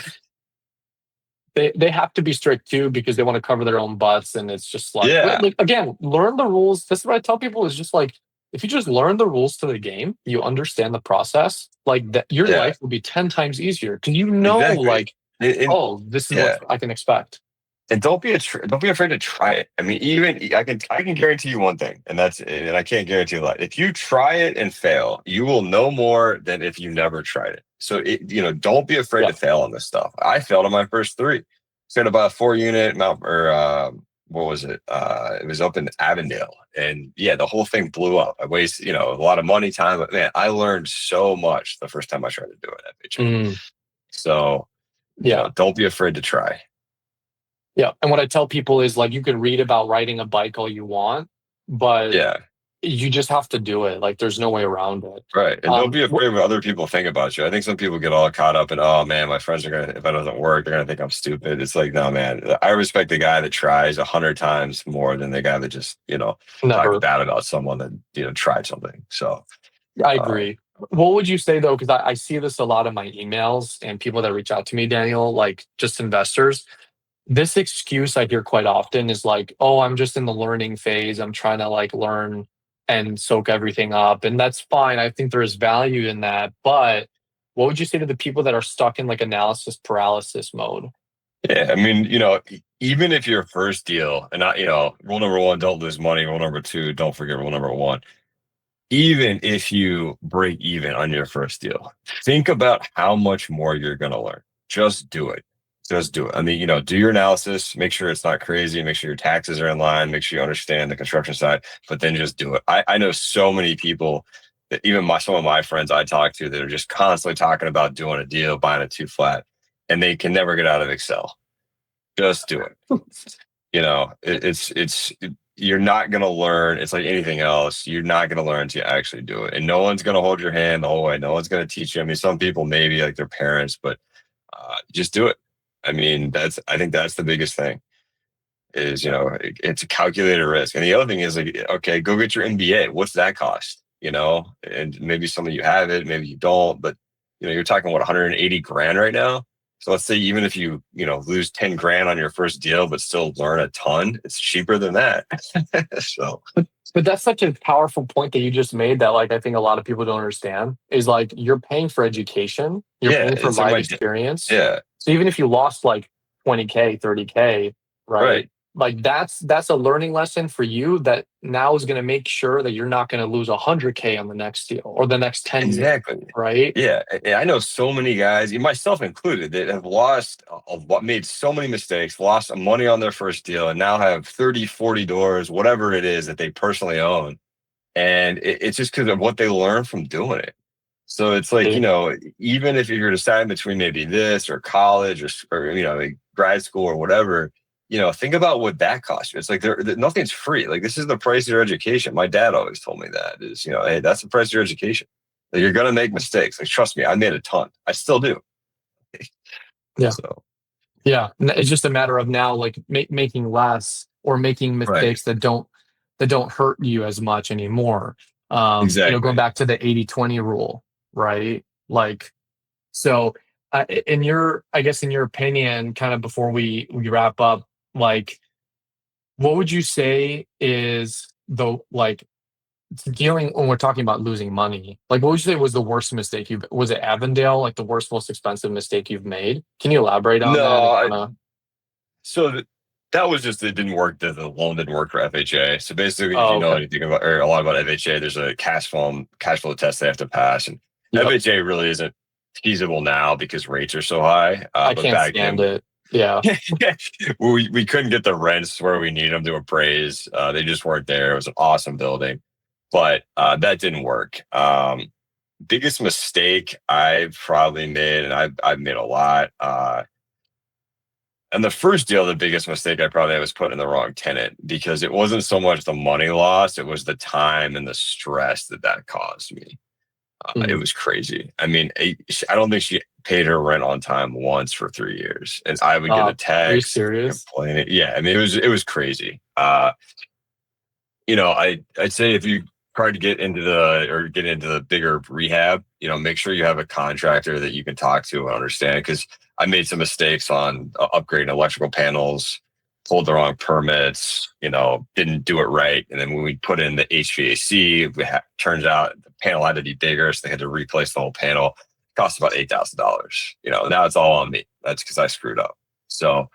They have to be strict too because they want to cover their own butts, and it's just yeah. like again, learn the rules. This is what I tell people is just like, if you just learn the rules to the game, you understand the process, like that your Yeah. life will be 10 times easier because you know Exactly. like, And oh, this is yeah. what I can expect. And don't be afraid to try it. I mean, even I can guarantee you one thing, and I can't guarantee a lot. If you try it and fail, you will know more than if you never tried it. So don't be afraid Yeah. to fail on this stuff. I failed on my first three. Said about a 4-unit Mount or what was it? It was up in Avondale, and yeah, the whole thing blew up. I wasted a lot of money, time, but man, I learned so much the first time I tried to do it at FHA. Mm, So yeah. don't be afraid to try. Yeah. And what I tell people is like, you can read about riding a bike all you want, but Yeah. you just have to do it. Like, there's no way around it. Right. And don't be Wh- afraid of what other people think about you. I think some people get all caught up in, oh man, my friends are going to, if it doesn't work, they're going to think I'm stupid. It's like, no, man, I respect the guy that tries 100 times more than the guy that just, talks Never. bad about someone that, tried something. So, I um, agree. What would you say though? Because I see this a lot in my emails and people that reach out to me, Daniel, like just investors. This excuse I hear quite often is like, oh, I'm just in the learning phase. I'm trying to like learn and soak everything up. And that's fine. I think there is value in that. But what would you say to the people that are stuck in like analysis paralysis mode? yeah, I mean, even if your first deal and not, rule number one, don't lose money. Rule number two, don't forget rule number one. Even if you break even on your first deal, think about how much more you're going to learn. Just do it. Just do it. I mean, do your analysis, make sure it's not crazy, make sure your taxes are in line, make sure you understand the construction side, but then just do it. I know so many people that even some of my friends I talk to that are just constantly talking about doing a deal, buying a two flat, and they can never get out of Excel. Just do it. You're not going to learn. It's like anything else. You're not going to learn until you actually do it. And no one's going to hold your hand the whole way. No one's going to teach you. I mean, some people maybe like their parents, but just do it. I mean, I think that's the biggest thing is, it's a calculated risk. And the other thing is like, okay, go get your MBA. What's that cost? And maybe some of you have it, maybe you don't, but you're talking what, 180 grand right now. So let's say even if you, lose 10 grand on your first deal, but still learn a ton, it's cheaper than that. So, But that's such a powerful point that you just made that like I think a lot of people don't understand is like you're paying for education, you're yeah, paying for it's like life experience. yeah, So even if you lost like 20K, 30K, right? right. Like that's a learning lesson for you that now is going to make sure that you're not going to lose 100K on the next deal or the next 10 deals, Exactly. right? Yeah. And I know so many guys, myself included, that have made so many mistakes, lost some money on their first deal, and now have 30, 40 doors, whatever it is that they personally own. And it's just because of what they learned from doing it. So it's like, even if you're deciding between maybe this or college or like grad school or whatever, think about what that costs you. It's like nothing's free. Like this is the price of your education. My dad always told me that is, hey, that's the price of your education. Like, you're going to make mistakes. Like, trust me, I made a ton. I still do. Yeah. So, Yeah. It's just a matter of now like making less or making right. mistakes that don't hurt you as much anymore. Going Exactly. back to the 80/20 rule, right? Like, so I guess in your opinion, kind of before we wrap up, like, what would you say is like dealing when we're talking about losing money, like what would you say was the worst mistake was it Avondale, like the worst, most expensive mistake you've made? Can you elaborate on that and No, kind of so that was just, it didn't work. The loan didn't work for FHA. So basically, if you oh know okay. anything about or a lot about FHA, there's a cash flow test they have to pass, and Yep. FHA really isn't feasible now because rates are so high. I But can't back stand then, it. Yeah. we couldn't get the rents where we need them to appraise. They just weren't there. It was an awesome building, but that didn't work. Biggest mistake I've probably made, and I've made a lot. And the first deal, the biggest mistake I probably had was putting in the wrong tenant, because it wasn't so much the money lost, it was the time and the stress that caused me. It Mm. was crazy. I mean, I don't think she paid her rent on time once for 3 years, and I would get a Are you text serious? complaining. Yeah, I mean, it was crazy. I'd say if you try to get into the bigger rehab, make sure you have a contractor that you can talk to and understand. Because I made some mistakes on upgrading electrical panels, pulled the wrong permits, didn't do it right, and then when we put in the HVAC, turns out the panel had to be bigger, so they had to replace the whole panel. It cost about $8,000. Now it's all on me. That's because I screwed up. So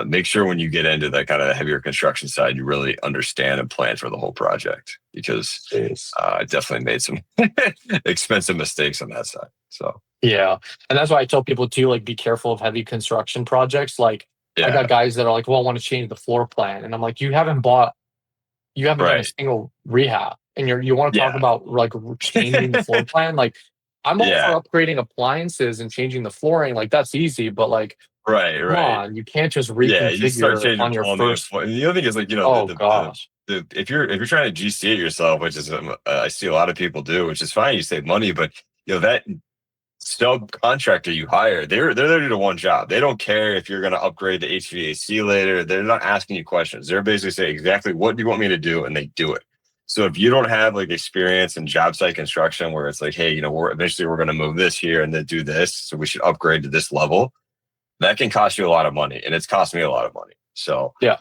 make sure when you get into that kind of heavier construction side, you really understand and plan for the whole project, because Jeez. I definitely made some expensive mistakes on that side. So Yeah. And that's why I tell people too, like, be careful of heavy construction projects. Like, I yeah, got guys that are like, well, I want to change the floor plan. And I'm like, you haven't done a right, single rehab. And you want to talk yeah, about like changing the floor plan. Like, I'm all yeah, for upgrading appliances and changing the flooring. Like, that's easy. But like, right, come right. on, you can't just Yeah, you just start reconfigure changing on your plumbing and first. and the other thing is, like, Oh gosh. if you're trying to GC it yourself, which is I see a lot of people do, which is fine, you save money, but that subcontractor you hire, they're there to do one job. They don't care if you're going to upgrade the HVAC later. They're not asking you questions. They're basically saying exactly what do you want me to do, and they do it. So if you don't have like experience in job site construction, where it's like, hey, we're going to move this here and then do this, so we should upgrade to this level, that can cost you a lot of money, and it's cost me a lot of money. So Yeah.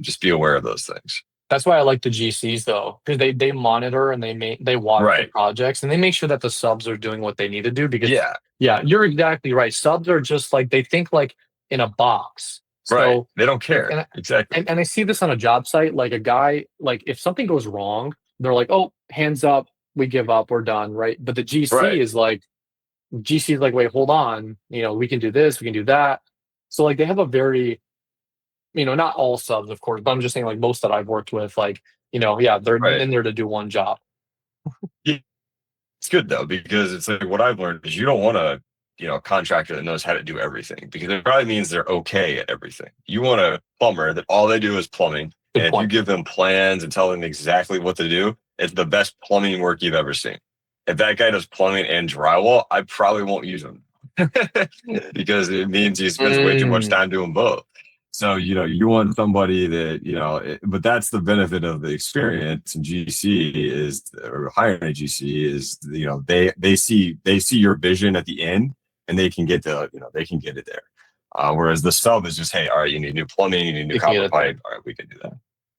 just be aware of those things. That's why I like the GCs though, because they monitor and they watch the Right. projects and they make sure that the subs are doing what they need to do. Because Yeah. yeah, you're exactly right. Subs are just like they think like in a box. Right. So They don't like care. Exactly. and I see this on a job site. Like a guy, like if something goes wrong, they're like, oh, hands up, we give up, we're done, right? But the Right. GC is like, wait, hold on, we can do this, we can do that. So like they have a very not all subs, of course, but I'm just saying like most that I've worked with, like, yeah, they're Right. in there to do one job. Yeah. It's good though, because it's like what I've learned is you don't want a contractor that knows how to do everything, because it probably means they're okay at everything. You want a plumber that all they do is plumbing. And Good if you point. give them plans and tell them exactly what to do, it's the best plumbing work you've ever seen. If that guy does plumbing and drywall, I probably won't use him because it means he spends way too much Mm, time doing both. So, you want somebody that, but that's the benefit of the experience in GC or hiring a GC is, they see your vision at the end, and they can get it there. Whereas the sub is just, hey, all right, you need new plumbing, you need new you can get copper it there. pipe. All right, we can do that.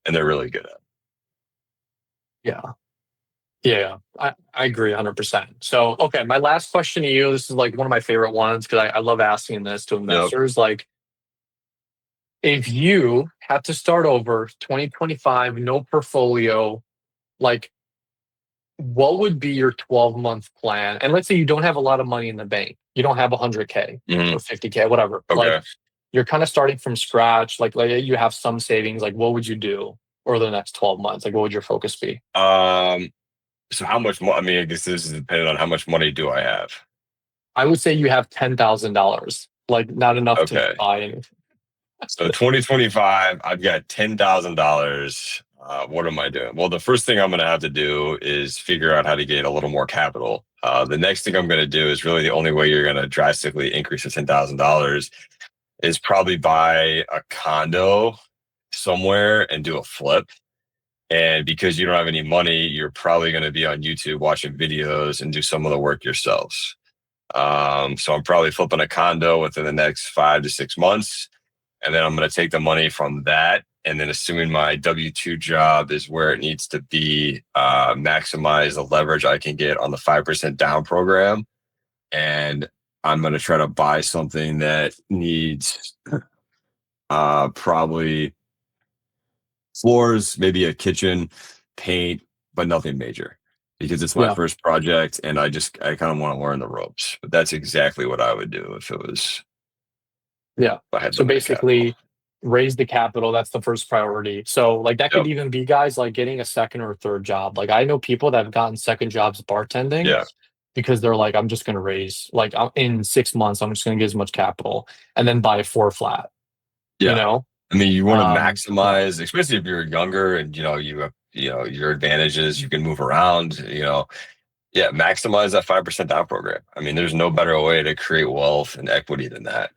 And they're really good at it. Yeah. Yeah. I agree 100%. So, okay, my last question to you, this is like one of my favorite ones because I love asking this to Yep. investors. Like, if you had to start over 2025, no portfolio, like, what would be your 12-month plan? And let's say you don't have a lot of money in the bank. You don't have 100K Mhm. or 50K, whatever. Like, Okay. you're kind of starting from scratch. Like you have some savings. Like, what would you do over the next 12 months? Like, what would your focus be? So how much more? I mean, I guess this is dependent on how much money do I have. I would say you have $10,000. Like, not enough to Okay. buy anything. So 2025, I've got $10,000. What am I doing? Well, the first thing I'm going to have to do is figure out how to get a little more capital. The next thing I'm going to do is really the only way you're going to drastically increase the $10,000 is probably buy a condo somewhere and do a flip. And because you don't have any money, you're probably going to be on YouTube watching videos and do some of the work yourselves. So I'm probably flipping a condo within the next 5 to 6 months. And then I'm going to take the money from that And then assuming my W-2 job is where it needs to be, maximize the leverage I can get on the 5% down program. And I'm going to try to buy something that needs probably floors, maybe a kitchen, paint, but nothing major because it's my Yeah. first project and I kind of want to learn the ropes. But that's exactly what I would do if it was, Yeah. if I had So limited capital. basically, raise the capital. That's the first priority. So like that could Yep. even be guys like getting a second or third job. Like I know people that have gotten second jobs bartending Yeah. because they're like, I'm just going to raise like in 6 months, I'm just going to get as much capital and then buy a 4 flat, you Yeah. know? I mean, you want to Yeah. maximize, especially if you're younger and you have, your advantages, you can move around, yeah, maximize that 5% down program. I mean, there's no better way to create wealth and equity than that.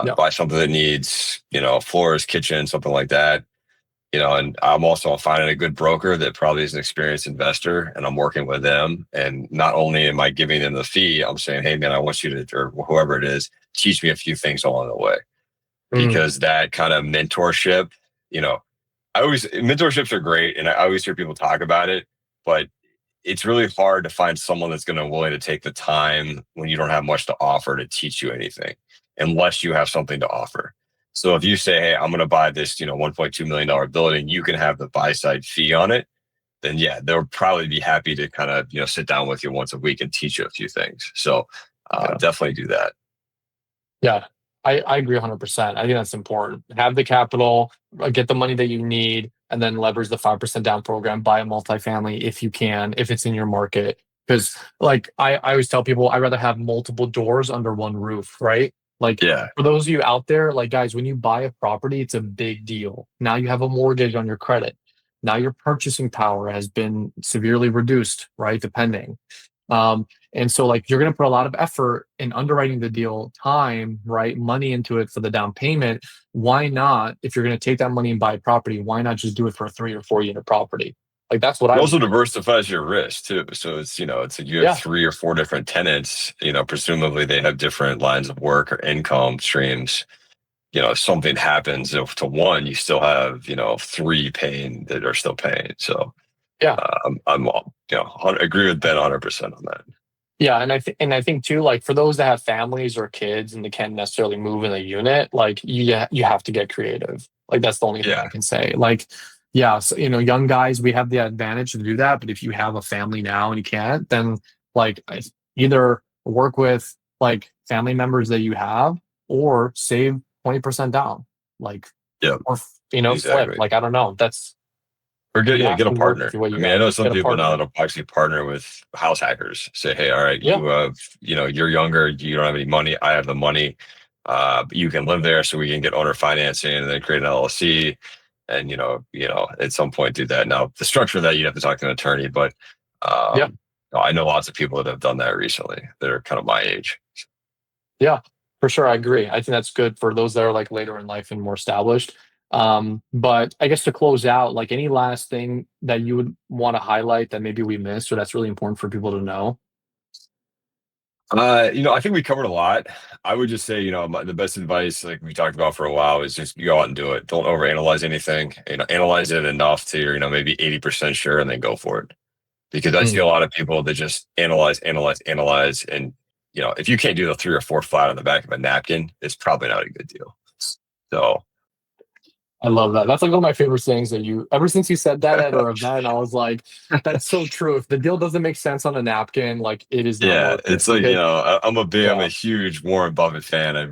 Yeah. Buy something that needs, floors, kitchen, something like that. And I'm also finding a good broker that probably is an experienced investor and I'm working with them. And not only am I giving them the fee, I'm saying, hey man, I want you to, or whoever it is, teach me a few things along the way. Mm. Because that kind of mentorship, mentorships are great. And I always hear people talk about it, but it's really hard to find someone that's going to willing to take the time when you don't have much to offer to teach you anything, unless you have something to offer. So if you say, hey, I'm going to buy this, $1.2 million building, you can have the buy side fee on it, then yeah, they'll probably be happy to kind of, sit down with you once a week and teach you a few things. So Yeah. definitely do that. Yeah, I agree 100%. I think that's important. Have the capital, get the money that you need, and then leverage the 5% down program. Buy a multifamily if you can, if it's in your market. Because, like, I always tell people, I'd rather have multiple doors under one roof, right? Like, Yeah. for those of you out there, like, guys, when you buy a property, it's a big deal. Now you have a mortgage on your credit. Now your purchasing power has been severely reduced, right? Depending. And so like you're going to put a lot of effort in underwriting the deal, time, right, money into it for the down payment. Why not, if you're going to take that money and buy a property, why not just do it for a 3 or 4 unit property? Like that's what It I would also do. diversifies your risk too. So it's like you have Yeah. 3 or 4 different tenants, presumably they have different lines of work or income streams. If something happens to one, you still have, 3 paying that are still paying. So Yeah. agree with Ben 100% on that. Yeah, and I think too, like for those that have families or kids and they can't necessarily move in a unit, like you have to get creative. Like that's the only thing Yeah. I can say. Like, yeah, so, young guys, we have the advantage to do that. But if you have a family now and you can't, then like either work with like family members that you have or save 20% down. Like, Yeah, or flip. exactly. Like I don't know. That's Or you get have a to work partner. with what I you mean, I got. know some Get a people now partner. that'll actually partner with house hackers. Say, hey, all right, Yeah. you have, you're younger, you don't have any money, I have the money. But you can live there, so we can get owner financing and then create an LLC, and at some point do that. Now, the structure of that you have to talk to an attorney, but Yeah. I know lots of people that have done that recently. That are kind of my age. Yeah, for sure. I agree. I think that's good for those that are like later in life and more established. But I guess to close out, like any last thing that you would want to highlight that maybe we missed or that's really important for people to know? I think we covered a lot. I would just say, the best advice, like we talked about for a while, is just go out and do it. Don't overanalyze anything. Analyze it enough to you're, maybe 80% sure, and then go for it. Because I see Mm, a lot of people that just analyze, and if you can't do the 3 or 4 flat on the back of a napkin, it's probably not a good deal. So I love that. That's like one of my favorite things that ever since you said that at our event, I was like, that's so true. If the deal doesn't make sense on a napkin, like it is not yeah, worth it. it's like I'm a Yeah. huge Warren Buffett fan. I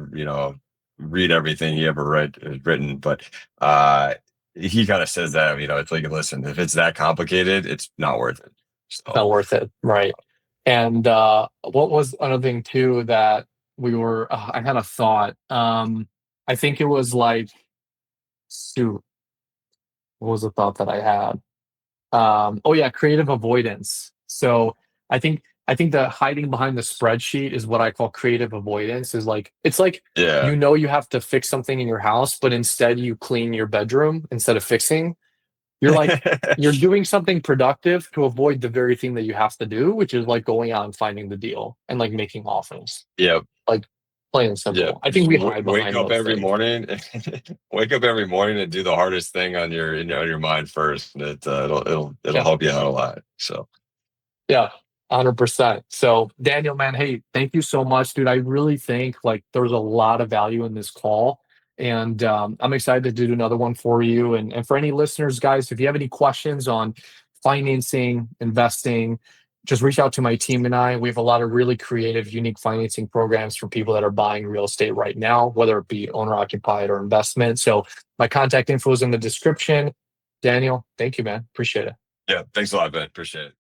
read everything he ever has written, but he kind of says that it's like, listen, if it's that complicated, it's not worth it. It's So not worth it. Right. And what was another thing too that I had a thought. I think it was like, shoot, what was the thought that I had? Oh yeah, creative avoidance. So I think the hiding behind the spreadsheet is what I call creative avoidance. Is like it's like yeah, you have to fix something in your house, but instead you clean your bedroom instead of fixing. You're like you're doing something productive to avoid the very thing that you have to do, which is like going out and finding the deal and like making offers. yeah. Like Plain and simple. Yeah, I think we hide wake behind up most every things. morning. Wake up every morning and do the hardest thing on your mind first. And it'll Yeah. help you out a lot. So Yeah, 100%. So, Daniel, man, hey, thank you so much, dude. I really think like there's a lot of value in this call, and I'm excited to do another one for you. And for any listeners, guys, if you have any questions on financing, investing, just reach out to my team and I. We have a lot of really creative, unique financing programs for people that are buying real estate right now, whether it be owner occupied or investment. So, my contact info is in the description. Daniel, thank you, man. Appreciate it. yeah, thanks a lot, Ben. Appreciate it.